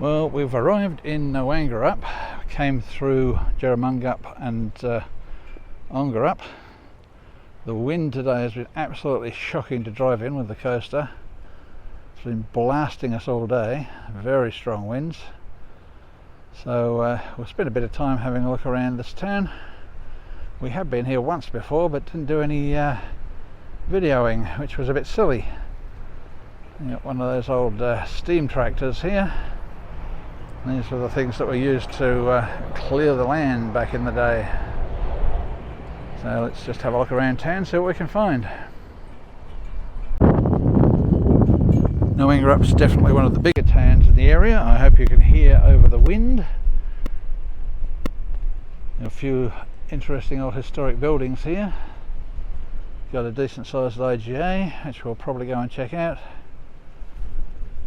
Well, we've arrived in Gnowangerup, came through Gnowangerup and Gnowangerup. The wind today has been absolutely shocking to drive in with the coaster. It's been blasting us all day, very strong winds. So we'll spend a bit of time having a look around this town. We have been here once before but didn't do any videoing, which was a bit silly. We've got one of those old steam tractors here. These were the things that were used to clear the land back in the day. So let's just have a look around town, see what we can find. Gnowangerup's definitely one of the bigger towns in the area. I hope you can hear over the wind. A few interesting old historic buildings here. Got a decent sized IGA, which we'll probably go and check out.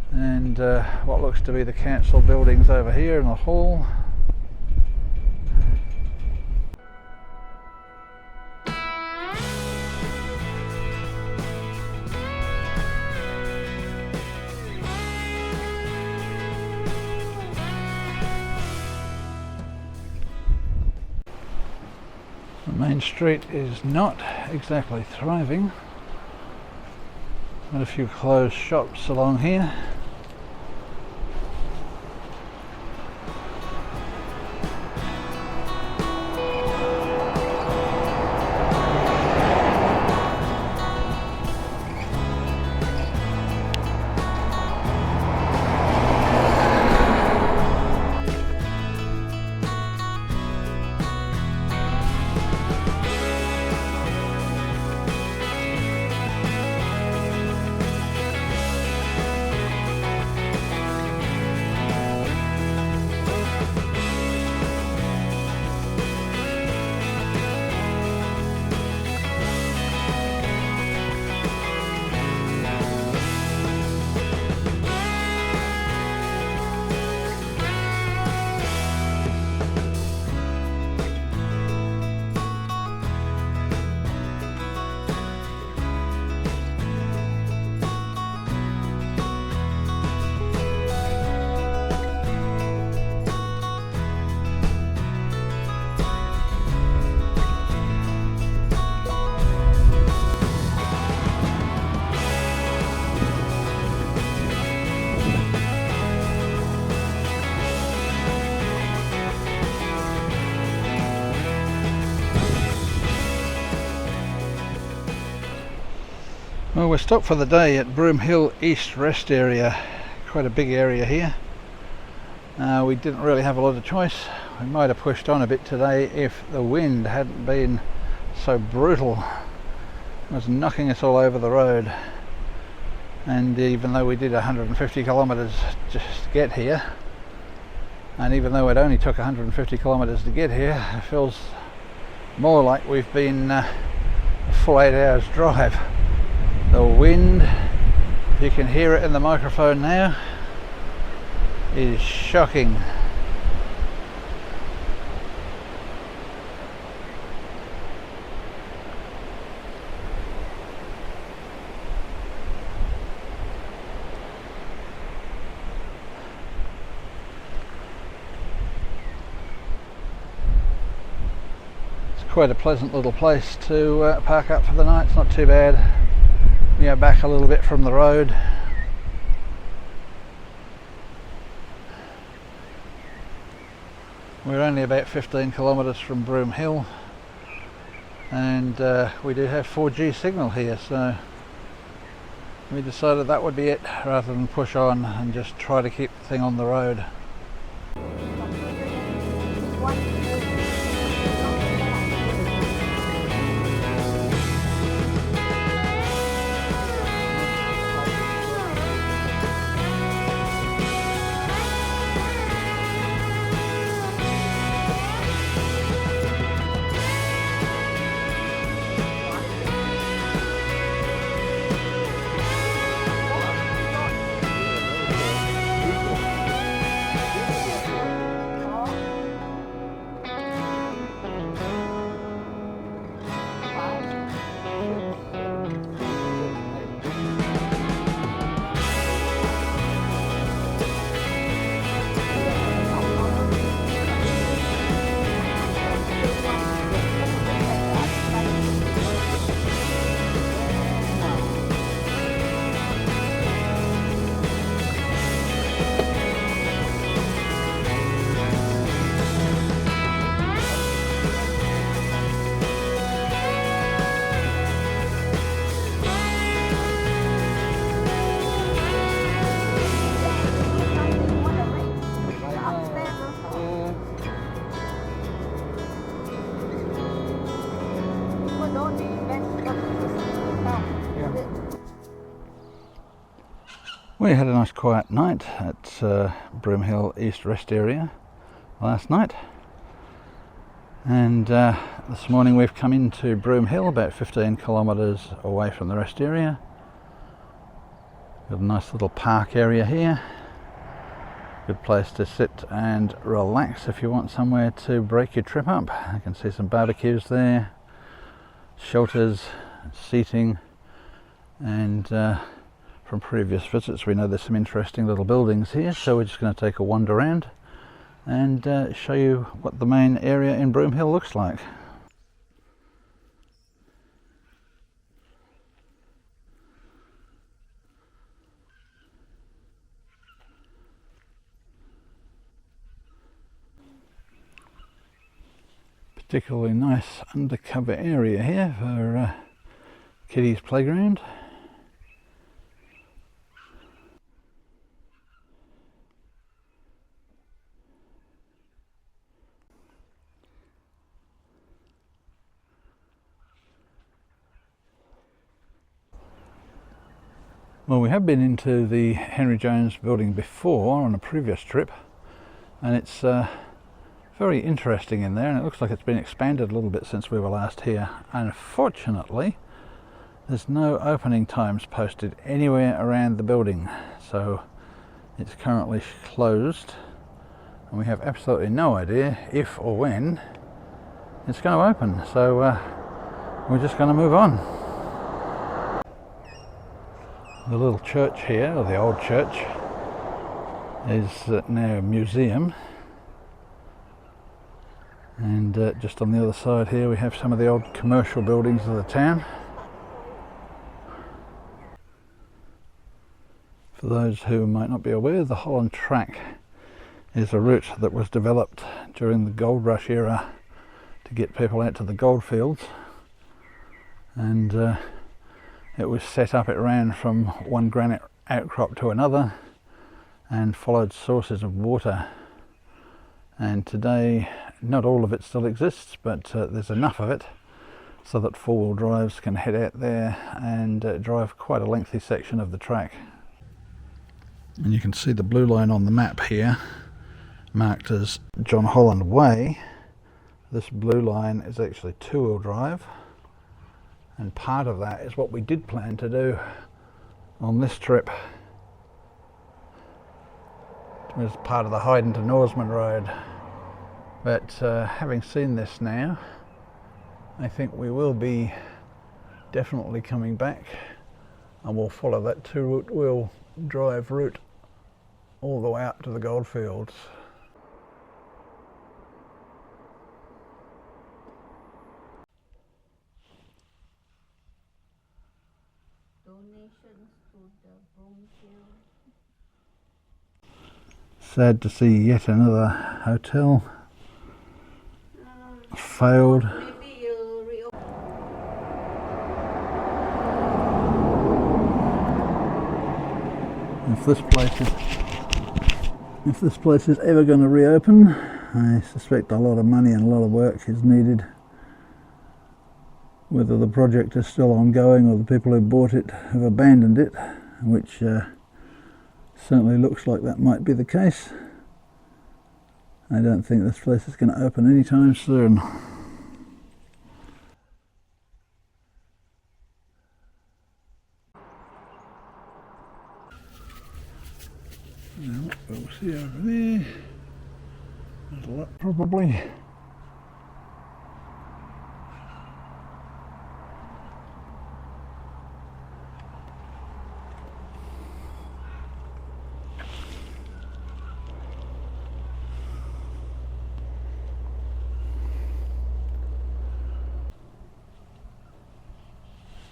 And what looks to be the council buildings over here in the hall. The main street is not exactly thriving. Got a few closed shops along here. Well, we're stopped for the day at Broomehill East Rest Area, quite a big area here. We didn't really have a lot of choice. We might have pushed on a bit today if the wind hadn't been so brutal. It was knocking us all over the road, and even though we did 150 kilometres just to get here, and even though it only took 150 kilometres to get here, it feels more like we've been a full 8 hours drive. The wind, if you can hear it in the microphone now, is shocking. It's quite a pleasant little place to park up for the night. It's not too bad. Yeah, back a little bit from the road. We're only about 15 kilometres from Broomehill, and we do have 4G signal here, so we decided that would be it rather than push on and just try to keep the thing on the road. We had a nice quiet night at Broomehill East Rest Area last night, and this morning we've come into Broomehill, about 15 kilometres away from the rest area. Got a nice little park area here, good place to sit and relax if you want somewhere to break your trip up. I can see some barbecues there, shelters, seating, and from previous visits we know there's some interesting little buildings here, so we're just going to take a wander around and show you what the main area in Broomehill looks like. Particularly nice undercover area here for kiddies' playground. Well, we have been into the Henry Jones building before on a previous trip, and it's very interesting in there, and it looks like it's been expanded a little bit since we were last here. Unfortunately, there's no opening times posted anywhere around the building, so it's currently closed, and we have absolutely no idea if or when it's going to open, so we're just going to move on. The little church here, or the old church, is now a museum, and just on the other side here we have some of the old commercial buildings of the town. For those who might not be aware, the Holland Track is a route that was developed during the gold rush era to get people out to the goldfields, and it was set up, it ran from one granite outcrop to another and followed sources of water. And today, not all of it still exists, but there's enough of it so that four-wheel drives can head out there and drive quite a lengthy section of the track. And you can see the blue line on the map here, marked as John Holland Way. This blue line is actually two-wheel drive, and part of that is what we did plan to do on this trip. It was part of the Hyden to Norseman Road, but having seen this now, I think we will be definitely coming back, and we'll follow that two-wheel drive route all the way up to the goldfields. Donations to the Broomehill. Sad to see yet another hotel failed. Maybe you'll reopen. If this place is ever going to reopen, I suspect a lot of money and a lot of work is needed. Whether the project is still ongoing or the people who bought it have abandoned it, which certainly looks like that might be the case. I don't think this place is going to open anytime soon. Now, we'll see over there. There's a lot probably.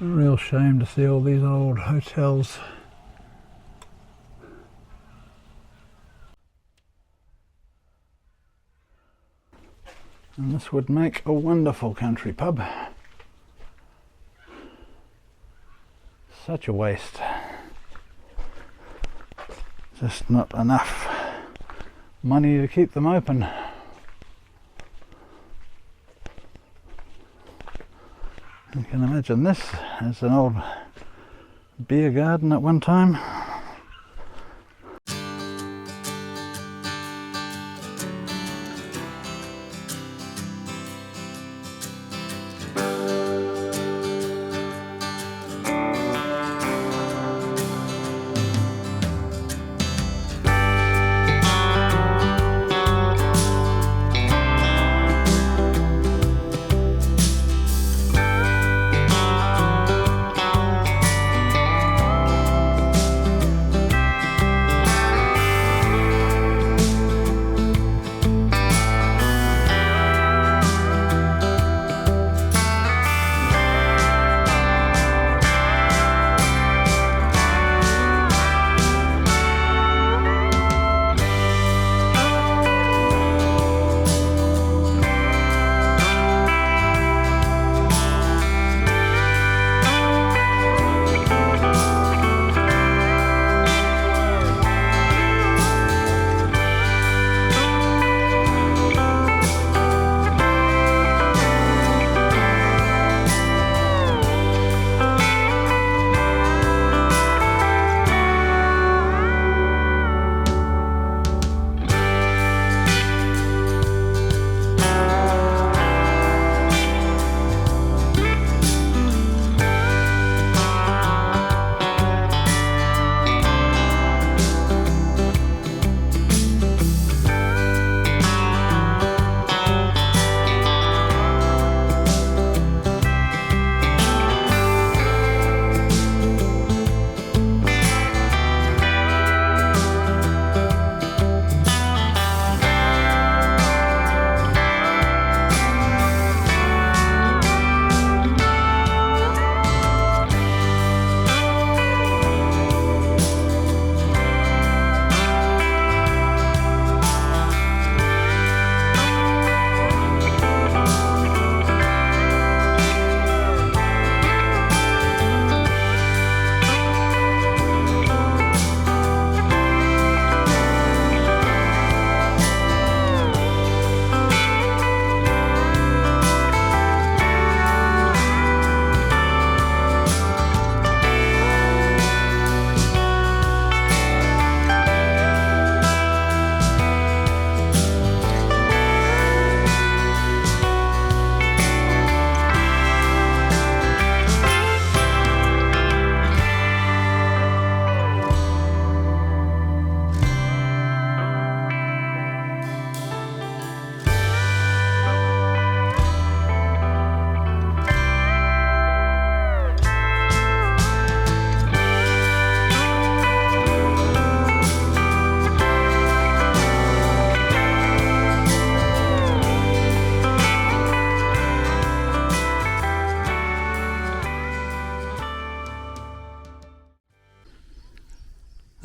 A real shame to see all these old hotels. And this would make a wonderful country pub. Such a waste. Just not enough money to keep them open. You can imagine this as an old beer garden at one time.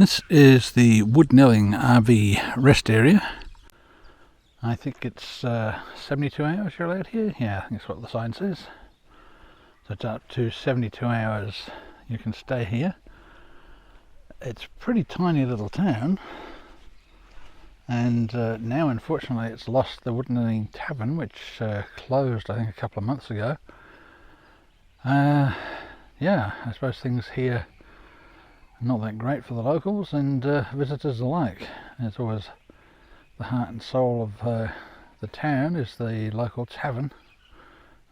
This is the Woodanilling RV rest area. I think it's 72 hours you're allowed here. Yeah, I think that's what the sign says. So it's up to 72 hours you can stay here. It's a pretty tiny little town, and now unfortunately it's lost the Woodanilling Tavern, which closed I think a couple of months ago. Yeah, I suppose things here are not that great for the locals and visitors alike. It's always the heart and soul of the town is the local tavern.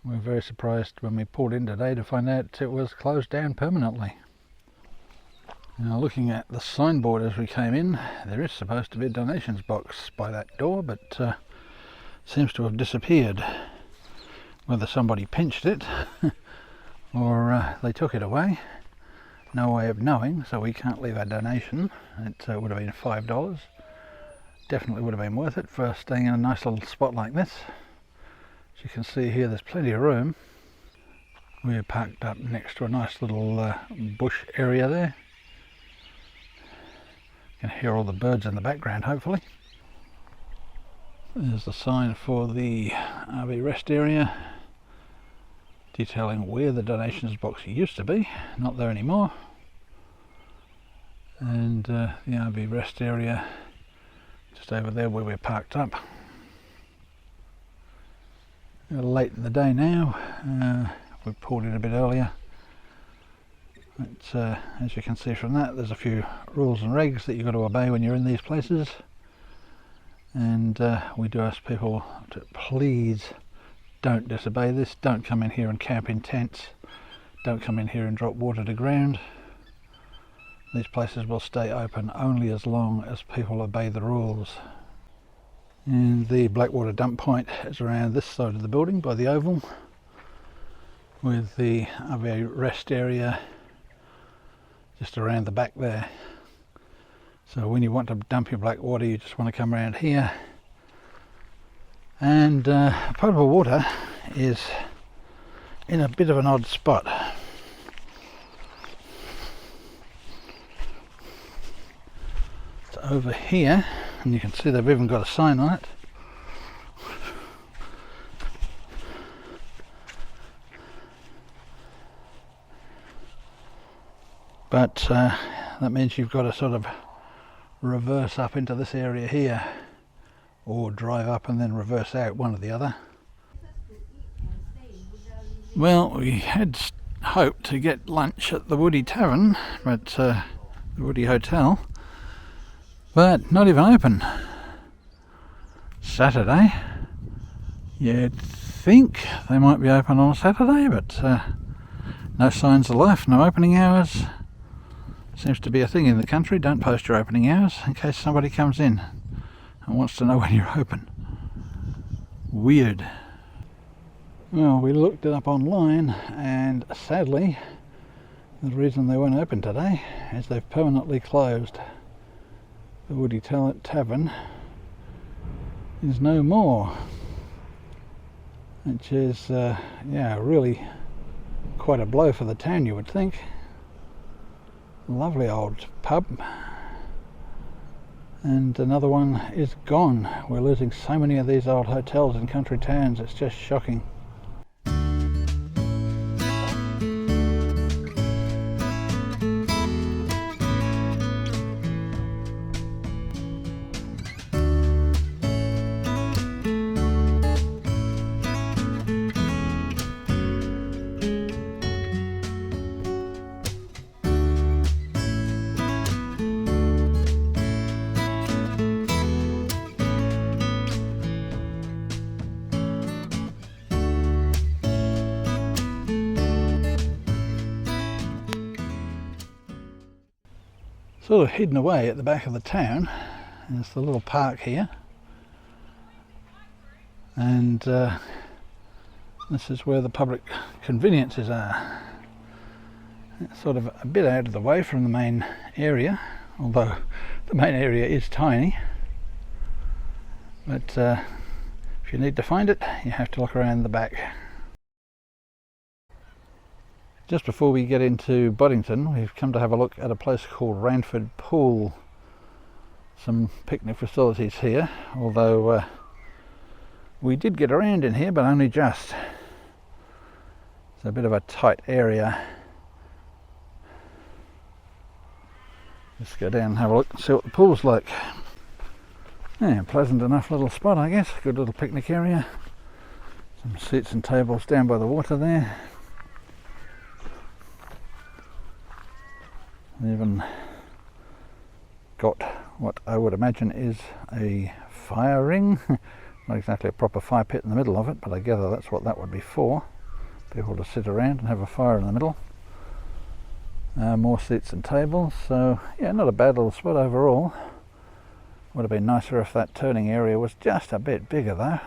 We were very surprised when we pulled in today to find out it was closed down permanently. Now, looking at the signboard as we came in, there is supposed to be a donations box by that door, but seems to have disappeared. Whether somebody pinched it or they took it away, no way of knowing, so we can't leave our donation. It would have been $5. Definitely would have been worth it for staying in a nice little spot like this. As you can see here, there's plenty of room. We're parked up next to a nice little bush area there. You can hear all the birds in the background, hopefully. There's the sign for the RV rest area, detailing where the donations box used to be, not there anymore. And the RV rest area just over there where we're parked up. A little late in the day now, we pulled in a bit earlier. But, as you can see from that, there's a few rules and regs that you've got to obey when you're in these places. And we do ask people to please don't disobey this. Don't come in here and camp in tents. Don't come in here and drop water to ground. These places will stay open only as long as people obey the rules. And the Blackwater dump point is around this side of the building by the oval, with the RV rest area just around the back there. So when you want to dump your black water, you just want to come around here. And potable water is in a bit of an odd spot. It's over here, and you can see they've even got a sign on it. But that means you've got to sort of reverse up into this area here, or drive up and then reverse out, one or the other. Well, we had hoped to get lunch at the Woody Tavern, but the Woody Hotel, but not even open. Saturday, you'd think they might be open on a Saturday, but no signs of life, no opening hours. Seems to be a thing in the country. Don't post your opening hours in case somebody comes in and wants to know when you're open. Weird. Well, we looked it up online, and sadly the reason they weren't open today is they've permanently closed. The Woody Tavern is no more, which is yeah, really quite a blow for the town, you would think. Lovely old pub, and another one is gone. We're losing so many of these old hotels in country towns, it's just shocking. Sort of hidden away at the back of the town is the little park here, and this is where the public conveniences are. It's sort of a bit out of the way from the main area, although the main area is tiny, but if you need to find it, you have to look around the back. Just before we get into Boddington, we've come to have a look at a place called Ranford Pool. Some picnic facilities here, although we did get around in here, but only just. It's a bit of a tight area. Let's go down and have a look and see what the pool's like. Yeah, pleasant enough little spot, I guess. Good little picnic area. Some seats and tables down by the water there. Even got what I would imagine is a fire ring. Not exactly a proper fire pit in the middle of it, but I gather that's what that would be for. People to sit around and have a fire in the middle. More seats and tables, so yeah, not a bad little spot overall. Would have been nicer if that turning area was just a bit bigger though.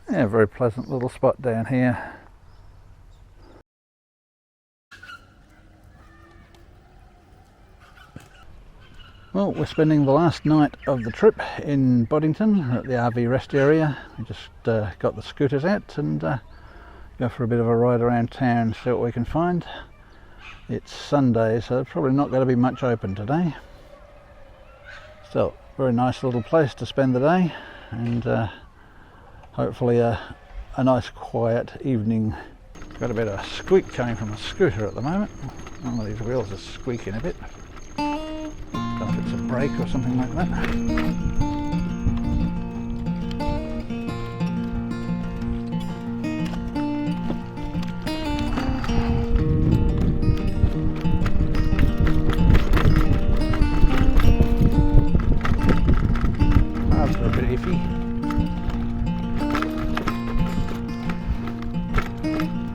Yeah, very pleasant little spot down here. Well, we're spending the last night of the trip in Boddington at the RV rest area. We just got the scooters out and go for a bit of a ride around town, see what we can find. It's Sunday, so there's probably not going to be much open today. Still, very nice little place to spend the day, and hopefully a nice quiet evening. Got a bit of squeak coming from a scooter at the moment. One of these wheels is squeaking a bit. Don't know if it's a brake or something like that. That's a bit iffy.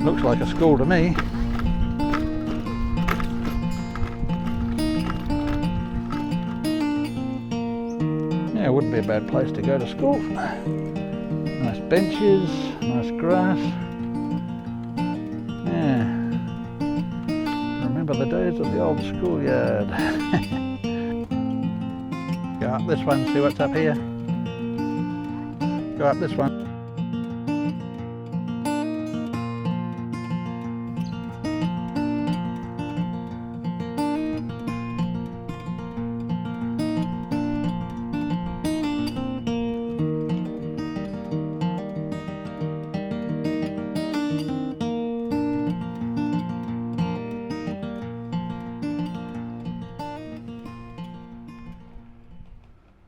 Looks like a school to me. Yeah, it wouldn't be a bad place to go to school. Nice benches, nice grass. Yeah. Remember the days of the old schoolyard. Go up this one, see what's up here. Go up this one.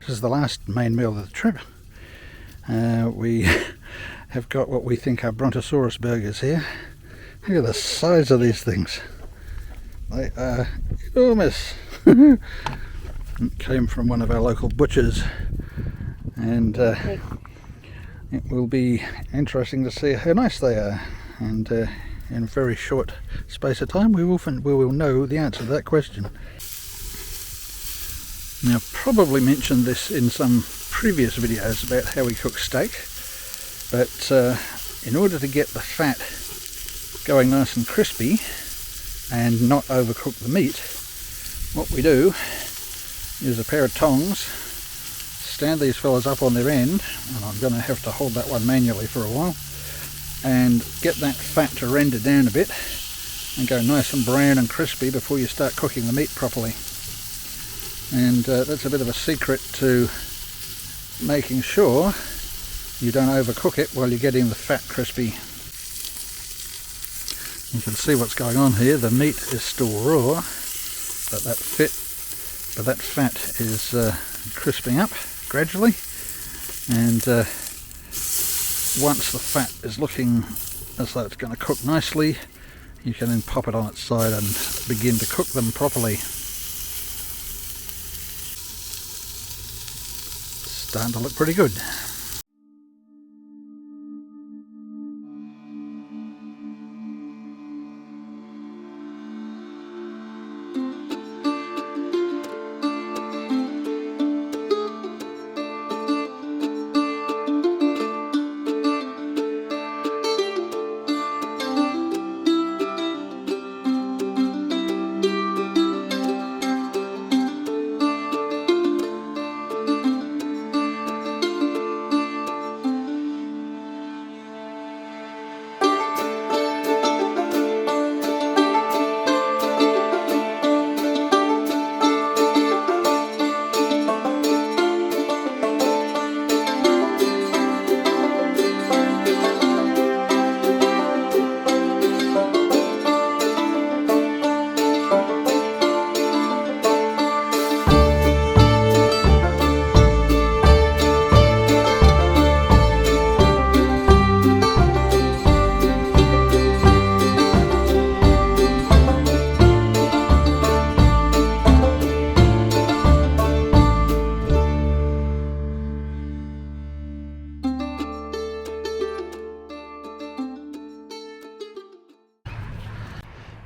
This is the last main meal of the trip. We have got what we think are Brontosaurus burgers here. Look at the size of these things. They are enormous. It came from one of our local butchers, and it will be interesting to see how nice they are. And in a very short space of time we will know the answer to that question. Now, I've probably mentioned this in some previous videos about how we cook steak, but in order to get the fat going nice and crispy and not overcook the meat, what we do is a pair of tongs, stand these fellas up on their end, and I'm going to have to hold that one manually for a while, and get that fat to render down a bit and go nice and brown and crispy before you start cooking the meat properly. And that's a bit of a secret to making sure you don't overcook it while you're getting the fat crispy. You can see what's going on here. The meat is still raw, but that fat is crisping up gradually, and once the fat is looking as though it's going to cook nicely, you can then pop it on its side and begin to cook them properly. Starting to look pretty good.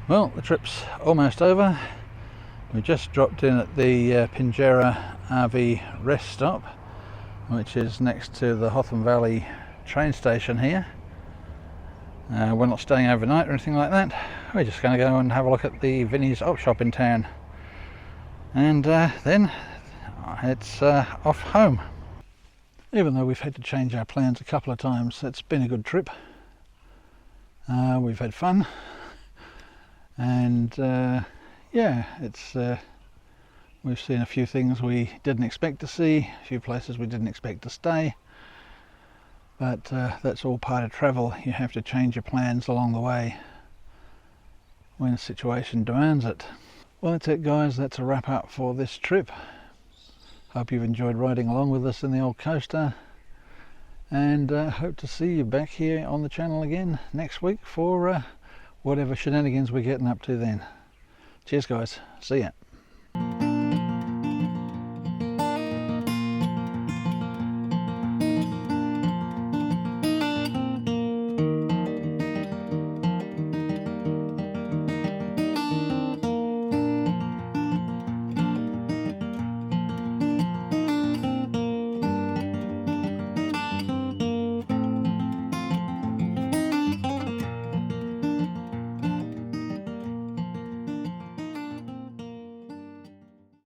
Well, the trip's almost over. We just dropped in at the Pinjarra RV rest stop, which is next to the Hotham Valley train station here. We're not staying overnight or anything like that. We're just going to go and have a look at the Vinnie's op shop in town, and then it's off home. Even though we've had to change our plans a couple of times, it's been a good trip. We've had fun, and yeah, it's we've seen a few things we didn't expect to see, a few places we didn't expect to stay, but that's all part of travel. You have to change your plans along the way when a situation demands it. Well, that's it guys, that's a wrap up for this trip. Hope you've enjoyed riding along with us in the old coaster, and hope to see you back here on the channel again next week for whatever shenanigans we're getting up to then. Cheers guys, see ya.